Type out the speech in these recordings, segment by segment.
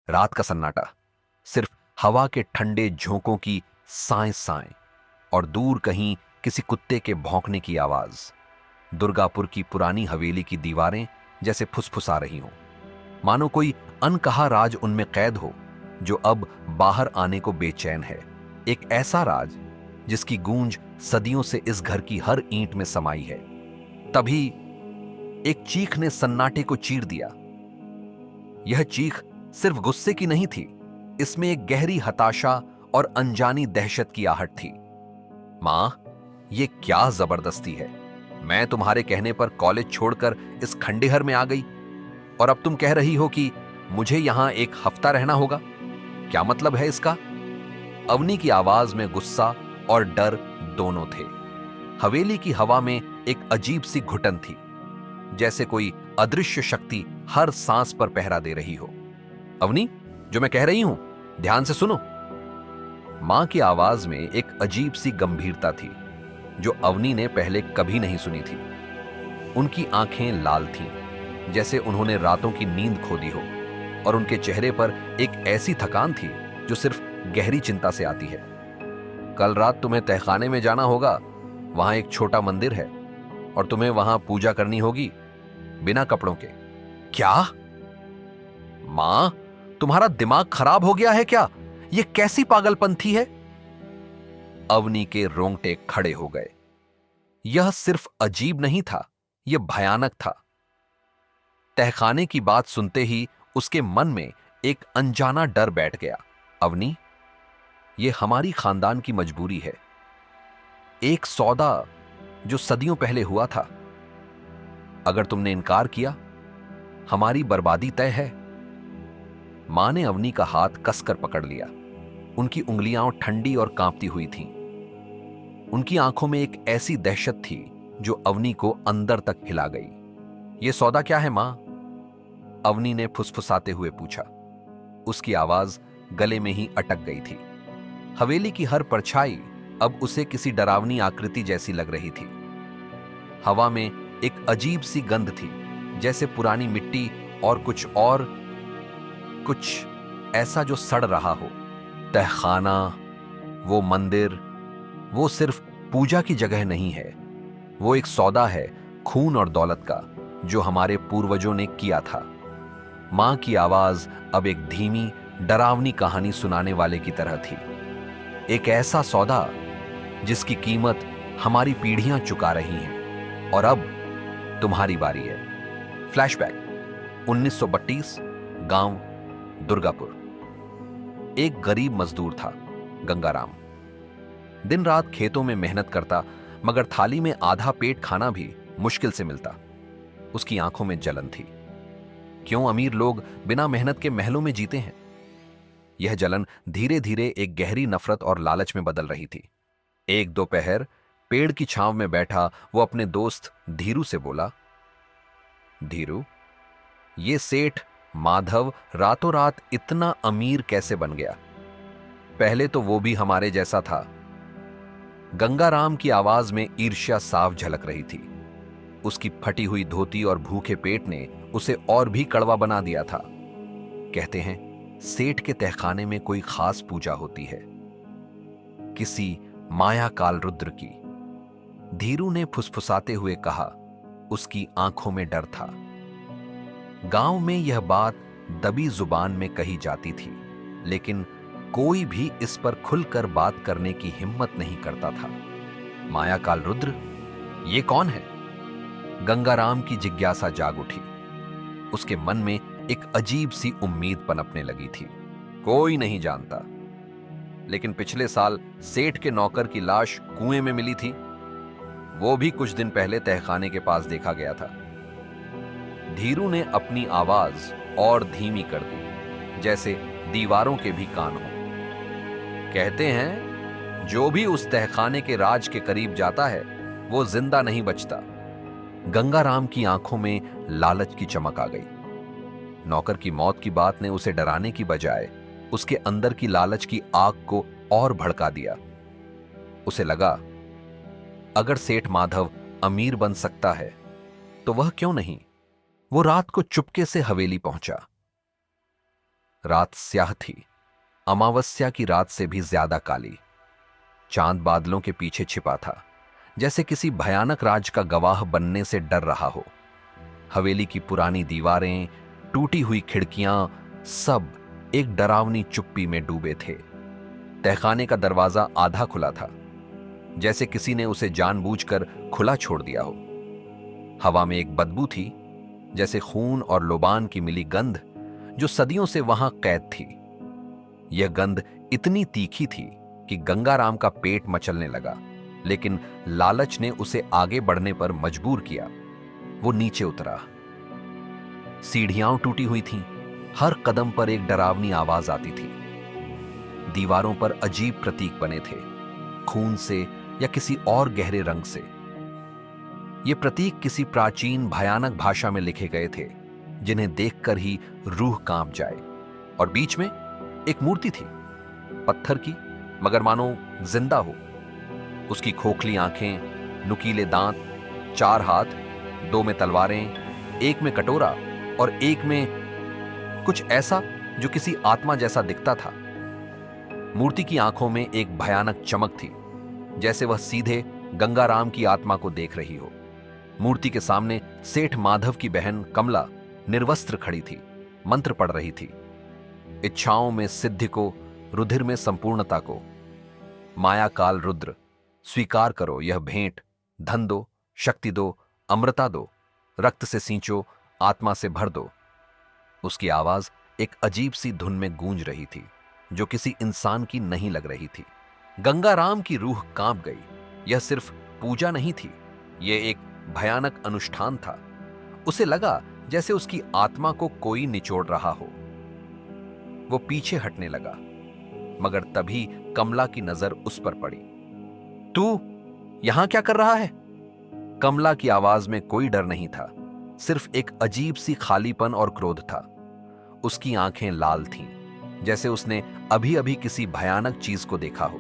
रात का सन्नाटा, सिर्फ हवा के ठंडे झोंकों की साएं साएं और दूर कहीं किसी कुत्ते के भौंकने की आवाज। दुर्गापुर की पुरानी हवेली की दीवारें जैसे फुसफुसा रही हों, मानो कोई अनकहा राज उनमें कैद हो जो अब बाहर आने को बेचैन है। एक ऐसा राज जिसकी गूंज सदियों से इस घर की हर ईंट में समाई है। तभी एक चीख ने सन्नाटे को चीर दिया। यह चीख सिर्फ गुस्से की नहीं थी, इसमें एक गहरी हताशा और अनजानी दहशत की आहट थी। मां, ये क्या जबरदस्ती है? मैं तुम्हारे कहने पर कॉलेज छोड़कर इस खंडहर में आ गई और अब तुम कह रही हो कि मुझे यहां एक हफ्ता रहना होगा। क्या मतलब है इसका? अवनी की आवाज में गुस्सा और डर दोनों थे। हवेली की हवा में एक अजीब सी घुटन थी, जैसे कोई अदृश्य शक्ति हर सांस पर पहरा दे रही हो। अवनी, जो मैं कह रही हूं, ध्यान से सुनो। मां की आवाज में एक अजीब सी गंभीरता थी जो अवनी ने पहले कभी नहीं सुनी थी। उनकी आंखें लाल थीं, जैसे उन्होंने रातों की नींद खो दी हो, और उनके चेहरे पर एक ऐसी थकान थी जो सिर्फ गहरी चिंता से आती है। कल रात तुम्हें तहखाने में जाना होगा। वहां एक छोटा मंदिर है और तुम्हें वहां पूजा करनी होगी, बिना कपड़ों के। क्या? मां, तुम्हारा दिमाग खराब हो गया है क्या? यह कैसी पागलपंथी है? अवनी के रोंगटे खड़े हो गए। यह सिर्फ अजीब नहीं था, यह भयानक था। तहखाने की बात सुनते ही उसके मन में एक अनजाना डर बैठ गया। अवनी, यह हमारी खानदान की मजबूरी है, एक सौदा जो सदियों पहले हुआ था। अगर तुमने इनकार किया, हमारी बर्बादी तय है। मां ने अवनी का हाथ कसकर पकड़ लिया। उनकी उंगलियां ठंडी और कांपती हुई थीं। उनकी आंखों में एक ऐसी दहशत थी जो अवनी को अंदर तक हिला गई। यह सौदा क्या है मां? अवनी ने फुसफुसाते हुए पूछा। उसकी आवाज गले में ही अटक गई थी। हवेली की हर परछाई अब उसे किसी डरावनी आकृति जैसी लग रही थी। हवा में एक अजीब सी गंध थी, जैसे पुरानी मिट्टी और कुछ ऐसा जो सड़ रहा हो। तहखाना, वो मंदिर, वो सिर्फ पूजा की जगह नहीं है, वो एक सौदा है खून और दौलत का, जो हमारे पूर्वजों ने किया था। मां की आवाज अब एक धीमी, डरावनी कहानी सुनाने वाले की तरह थी। एक ऐसा सौदा जिसकी कीमत हमारी पीढ़ियां चुका रही हैं, और अब तुम्हारी बारी है। फ्लैशबैक 1932, गांव दुर्गापुर। एक गरीब मजदूर था, गंगाराम। दिन रात खेतों में मेहनत करता, मगर थाली में आधा पेट खाना भी मुश्किल से मिलता। उसकी आंखों में जलन थी। क्यों अमीर लोग बिना मेहनत के महलों में जीते हैं? यह जलन धीरे धीरे एक गहरी नफरत और लालच में बदल रही थी। एक दोपहर पेड़ की छांव में बैठा वो अपने दोस्त धीरू से बोला, धीरू, ये सेठ माधव रातों रात इतना अमीर कैसे बन गया? पहले तो वो भी हमारे जैसा था। गंगाराम की आवाज में ईर्ष्या साफ झलक रही थी। उसकी फटी हुई धोती और भूखे पेट ने उसे और भी कड़वा बना दिया था। कहते हैं सेठ के तहखाने में कोई खास पूजा होती है, किसी माया काल रुद्र की। धीरू ने फुसफुसाते हुए कहा। उसकी आंखों में डर था। गांव में यह बात दबी जुबान में कही जाती थी, लेकिन कोई भी इस पर खुलकर बात करने की हिम्मत नहीं करता था। माया काल रुद्र, ये कौन है? गंगाराम की जिज्ञासा जाग उठी। उसके मन में एक अजीब सी उम्मीद पनपने लगी थी। कोई नहीं जानता, लेकिन पिछले साल सेठ के नौकर की लाश कुएं में मिली थी। वो भी कुछ दिन पहले तहखाने के पास देखा गया था। धीरू ने अपनी आवाज और धीमी कर दी, जैसे दीवारों के भी कान हो। कहते हैं जो भी उस तहखाने के राज के करीब जाता है वो जिंदा नहीं बचता। गंगाराम की आंखों में लालच की चमक आ गई। नौकर की मौत की बात ने उसे डराने की बजाय उसके अंदर की लालच की आग को और भड़का दिया। उसे लगा, अगर सेठ माधव अमीर बन सकता है तो वह क्यों नहीं? वो रात को चुपके से हवेली पहुंचा। रात स्याह थी, अमावस्या की रात से भी ज्यादा काली। चांद बादलों के पीछे छिपा था, जैसे किसी भयानक राज का गवाह बनने से डर रहा हो। हवेली की पुरानी दीवारें, टूटी हुई खिड़कियां, सब एक डरावनी चुप्पी में डूबे थे। तहखाने का दरवाजा आधा खुला था, जैसे किसी ने उसे जानबूझकर खुला छोड़ दिया हो। हवा में एक बदबू थी, जैसे खून और लोबान की मिली गंध, जो सदियों से वहां कैद थी। यह गंध इतनी तीखी थी कि गंगाराम का पेट मचलने लगा, लेकिन लालच ने उसे आगे बढ़ने पर मजबूर किया। वो नीचे उतरा। सीढ़ियां टूटी हुई थीं, हर कदम पर एक डरावनी आवाज आती थी। दीवारों पर अजीब प्रतीक बने थे, खून से या किसी और गहरे रंग से। ये प्रतीक किसी प्राचीन भयानक भाषा में लिखे गए थे, जिन्हें देखकर ही रूह कांप जाए। और बीच में एक मूर्ति थी, पत्थर की, मगर मानो जिंदा हो। उसकी खोखली आंखें, नुकीले दांत, 4 हाथ, 2 में तलवारें, एक में कटोरा और एक में कुछ ऐसा जो किसी आत्मा जैसा दिखता था। मूर्ति की आंखों में एक भयानक चमक थी, जैसे वह सीधे गंगाराम की आत्मा को देख रही हो। मूर्ति के सामने सेठ माधव की बहन कमला निर्वस्त्र खड़ी थी, मंत्र पढ़ रही थी। इच्छाओं में सिद्धि को, रुधिर में संपूर्णता को। माया काल रुद्र, स्वीकार करो यह भेंट। धन दो, शक्ति दो, अमृता दो, रक्त से सींचो, आत्मा से भर दो। उसकी आवाज एक अजीब सी धुन में गूंज रही थी, जो किसी इंसान की नहीं लग रही थी। गंगाराम की रूह कांप गई। यह सिर्फ पूजा नहीं थी, यह एक भयानक अनुष्ठान था। उसे लगा जैसे उसकी आत्मा को कोई निचोड़ रहा हो। वो पीछे हटने लगा, मगर तभी कमला की नजर उस पर पड़ी। तू यहां क्या कर रहा है? कमला की आवाज में कोई डर नहीं था, सिर्फ एक अजीब सी खालीपन और क्रोध था। उसकी आंखें लाल थीं, जैसे उसने अभी अभी किसी भयानक चीज को देखा हो।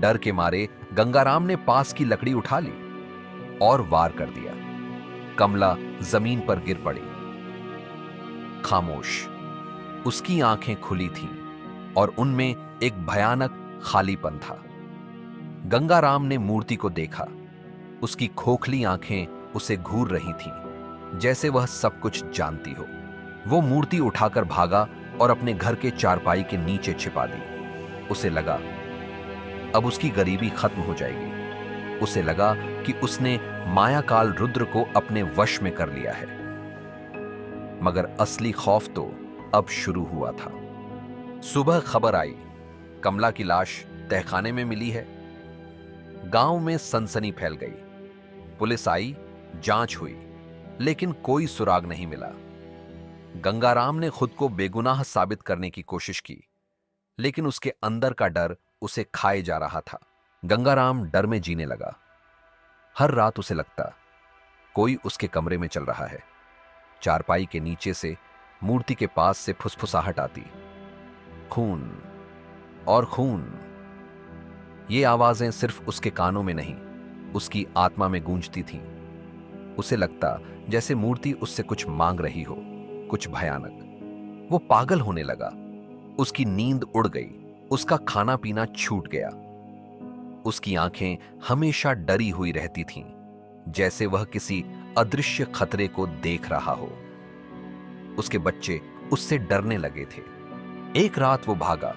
डर के मारे गंगाराम ने पास की लकड़ी उठा ली और वार कर दिया। कमला जमीन पर गिर पड़ी, खामोश। उसकी आंखें खुली थीं और उनमें एक भयानक खालीपन था। गंगाराम ने मूर्ति को देखा। उसकी खोखली आंखें उसे घूर रही थीं, जैसे वह सब कुछ जानती हो। वो मूर्ति उठाकर भागा और अपने घर के चारपाई के नीचे छिपा दी। उसे लगा अब उसकी गरीबी खत्म हो जाएगी। उसे लगा कि उसने मायाकाल रुद्र को अपने वश में कर लिया है। मगर असली खौफ तो अब शुरू हुआ था। सुबह खबर आई, कमला की लाश तहखाने में मिली है। गांव में सनसनी फैल गई। पुलिस आई, जांच हुई, लेकिन कोई सुराग नहीं मिला। गंगाराम ने खुद को बेगुनाह साबित करने की कोशिश की, लेकिन उसके अंदर का डर उसे खाए जा रहा था। गंगाराम डर में जीने लगा। हर रात उसे लगता कोई उसके कमरे में चल रहा है। चारपाई के नीचे से, मूर्ति के पास से फुसफुसाहट आती, खून और खून। ये आवाजें सिर्फ उसके कानों में नहीं, उसकी आत्मा में गूंजती थीं। उसे लगता जैसे मूर्ति उससे कुछ मांग रही हो, कुछ भयानक। वो पागल होने लगा। उसकी नींद उड़ गई, उसका खाना पीना छूट गया। उसकी आंखें हमेशा डरी हुई रहती थीं, जैसे वह किसी अदृश्य खतरे को देख रहा हो। उसके बच्चे उससे डरने लगे थे। एक रात वो भागा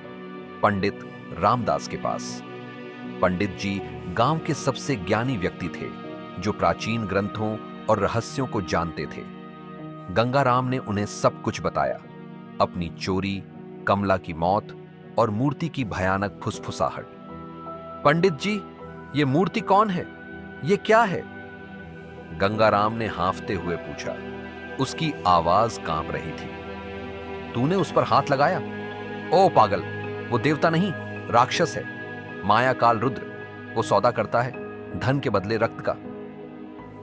पंडित रामदास के पास। पंडित जी गांव के सबसे ज्ञानी व्यक्ति थे, जो प्राचीन ग्रंथों और रहस्यों को जानते थे। गंगाराम ने उन्हें सब कुछ बताया, अपनी चोरी, कमला की मौत और मूर्ति की भयानक फुसफुसाहट। पंडित जी, ये मूर्ति कौन है? ये क्या है? गंगाराम ने हांफते हुए पूछा। उसकी आवाज कांप रही थी। तूने उस पर हाथ लगाया? ओ पागल, वो देवता नहीं, राक्षस है। मायाकाल रुद्र। वो सौदा करता है, धन के बदले रक्त का।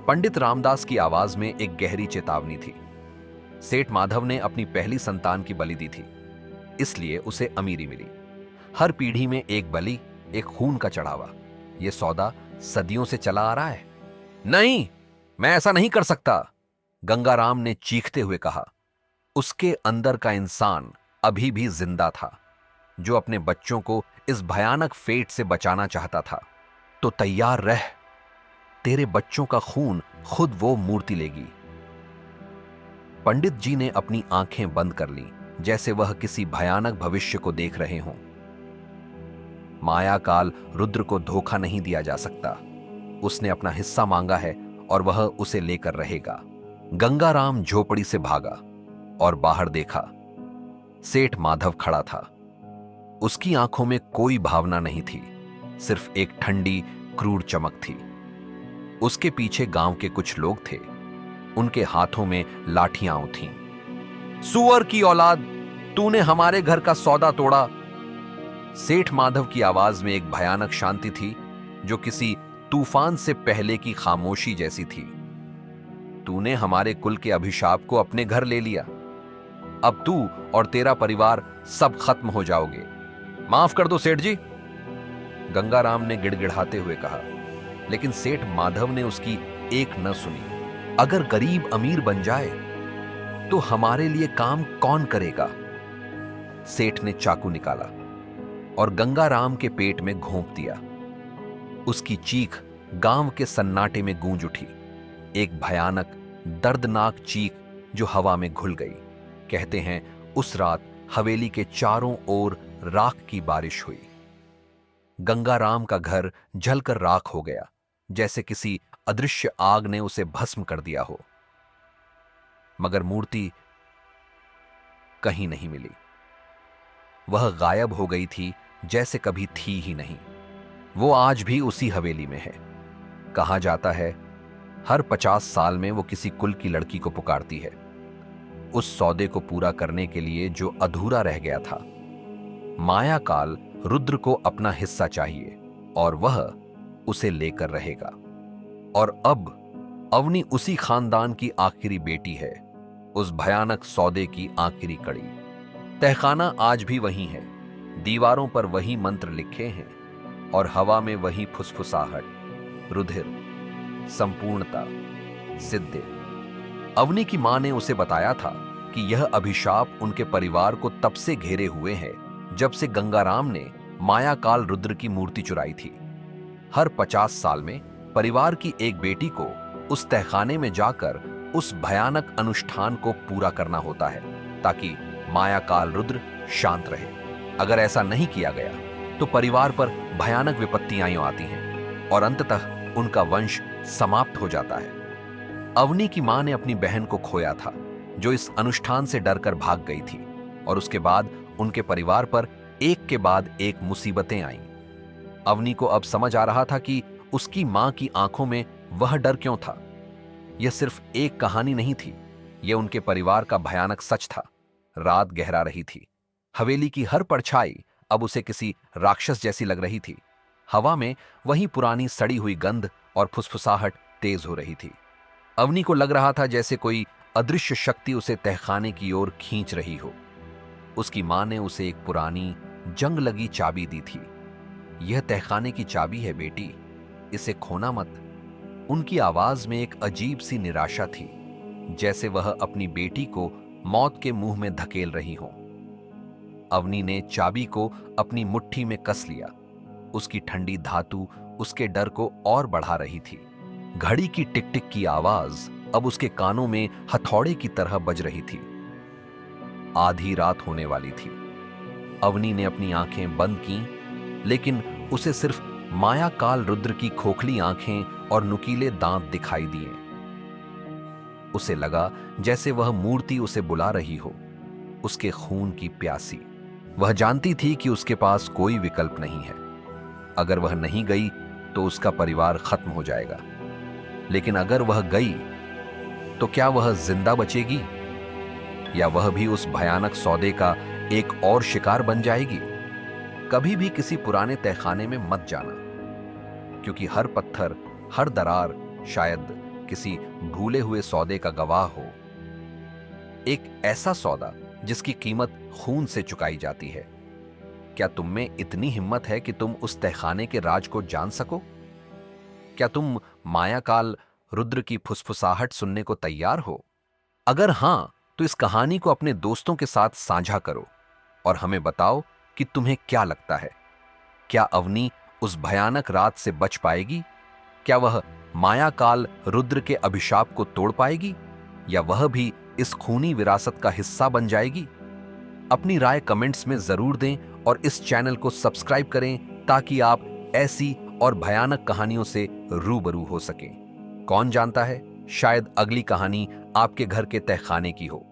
पंडित रामदास की आवाज में एक गहरी चेतावनी थी। सेठ माधव ने अपनी पहली संतान की बलि दी थी, इसलिए उसे अमीरी मिली। हर पीढ़ी में एक बलि, एक खून का चढ़ावा। यह सौदा सदियों से चला आ रहा है। नहीं, मैं ऐसा नहीं कर सकता, गंगाराम ने चीखते हुए कहा। उसके अंदर का इंसान अभी भी जिंदा था, जो अपने बच्चों को इस भयानक फेट से बचाना चाहता था। तो तैयार रह, तेरे बच्चों का खून खुद वो मूर्ति लेगी। पंडित जी ने अपनी आंखें बंद कर ली, जैसे वह किसी भयानक भविष्य को देख रहे हों। मायाकाल रुद्र को धोखा नहीं दिया जा सकता। उसने अपना हिस्सा मांगा है और वह उसे लेकर रहेगा। गंगाराम झोपड़ी से भागा और बाहर देखा। सेठ माधव खड़ा था। उसकी आंखों में कोई भावना नहीं थी, सिर्फ एक ठंडी क्रूर चमक थी। उसके पीछे गांव के कुछ लोग थे। उनके हाथों में लाठियां थीं। सुअर की औलाद, तूने हमारे घर का सौदा तोड़ा। सेठ माधव की आवाज में एक भयानक शांति थी, जो किसी तूफान से पहले की खामोशी जैसी थी। तूने हमारे कुल के अभिशाप को अपने घर ले लिया। अब तू और तेरा परिवार सब खत्म हो जाओगे। माफ कर दो सेठ जी, गंगाराम ने गिड़गिड़ाते हुए कहा। लेकिन सेठ माधव ने उसकी एक न सुनी। अगर गरीब अमीर बन जाए तो हमारे लिए काम कौन करेगा? सेठ ने चाकू निकाला और गंगाराम के पेट में घोंप दिया। उसकी चीख गांव के सन्नाटे में गूंज उठी, एक भयानक दर्दनाक चीख जो हवा में घुल गई। कहते हैं उस रात हवेली के चारों ओर राख की बारिश हुई। गंगाराम का घर जलकर राख हो गया, जैसे किसी अदृश्य आग ने उसे भस्म कर दिया हो। मगर मूर्ति कहीं नहीं मिली। वह गायब हो गई थी, जैसे कभी थी ही नहीं। वो आज भी उसी हवेली में है। कहा जाता है हर 50 साल में वो किसी कुल की लड़की को पुकारती है, उस सौदे को पूरा करने के लिए जो अधूरा रह गया था। मायाकाल रुद्र को अपना हिस्सा चाहिए और वह उसे लेकर रहेगा। और अब अवनी उसी खानदान की आखिरी बेटी है, उस भयानक सौदे की आखिरी कड़ी। तहखाना आज भी वही है, दीवारों पर वही मंत्र लिखे हैं और हवा में वही फुसफुसाहट, रुधिर, संपूर्णता, सिद्धि। अवनी की मां ने उसे बताया था कि यह अभिशाप उनके परिवार को तब से घेरे हुए है जब से गंगाराम ने मायाकाल रुद्र की मूर्ति चुराई थी। हर 50 साल में परिवार की एक बेटी को उस तहखाने में जाकर उस भयानक अनुष्ठान को पूरा करना होता है, ताकि मायाकाल रुद्र शांत रहे। अगर ऐसा नहीं किया गया तो परिवार पर भयानक विपत्तियां आती हैं और अंततः उनका वंश समाप्त हो जाता है। अवनी की मां ने अपनी बहन को खोया था, जो इस अनुष्ठान से डरकर भाग गई थी, और उसके बाद उनके परिवार पर एक के बाद एक मुसीबतें आईं। अवनी को अब समझ आ रहा था कि उसकी मां की आंखों में वह डर क्यों था। यह सिर्फ एक कहानी नहीं थी, यह उनके परिवार का भयानक सच था। रात गहरा रही थी। हवेली की हर परछाई अब उसे किसी राक्षस जैसी लग रही थी। हवा में वही पुरानी सड़ी हुई गंध और फुसफुसाहट तेज हो रही थी। अवनी को लग रहा था जैसे कोई अदृश्य शक्ति उसे तहखाने की ओर खींच रही हो। उसकी मां ने उसे एक पुरानी जंग लगी चाबी दी थी। यह तहखाने की चाबी है बेटी, इसे खोना मत। उनकी आवाज में एक अजीब सी निराशा थी, जैसे वह अपनी बेटी को मौत के मुंह में धकेल रही हो। अवनी ने चाबी को अपनी मुट्ठी में कस लिया। उसकी ठंडी धातु उसके डर को और बढ़ा रही थी। घड़ी की टिक टिक की आवाज अब उसके कानों में हथौड़े की तरह बज रही थी। आधी रात होने वाली थी। अवनी ने अपनी आंखें बंद की, लेकिन उसे सिर्फ मायाकाल रुद्र की खोखली आंखें और नुकीले दांत दिखाई दिए। उसे लगा जैसे वह मूर्ति उसे बुला रही हो, उसके खून की प्यासी। वह जानती थी कि उसके पास कोई विकल्प नहीं है। अगर वह नहीं गई तो उसका परिवार खत्म हो जाएगा, लेकिन अगर वह गई तो क्या वह जिंदा बचेगी, या वह भी उस भयानक सौदे का एक और शिकार बन जाएगी? कभी भी किसी पुराने तहखाने में मत जाना, क्योंकि हर पत्थर, हर दरार शायद किसी भूले हुए सौदे का गवाह हो। एक ऐसा सौदा जिसकी कीमत खून से चुकाई जाती है। क्या तुम में इतनी हिम्मत है कि तुम उस तहखाने के राज को जान सको? क्या तुम मायाकाल रुद्र की फुसफुसाहट सुनने को तैयार हो? अगर हां, तो इस कहानी को अपने दोस्तों के साथ साझा करो और हमें बताओ कि तुम्हें क्या लगता है, क्या अवनी उस भयानक रात से बच पाएगी? क्या वह मायाकाल रुद्र के अभिशाप को तोड़ पाएगी, या वह भी इस खूनी विरासत का हिस्सा बन जाएगी? अपनी राय कमेंट्स में जरूर दें और इस चैनल को सब्सक्राइब करें ताकि आप ऐसी और भयानक कहानियों से रूबरू हो सकें। कौन जानता है, शायद अगली कहानी आपके घर के तहखाने की हो।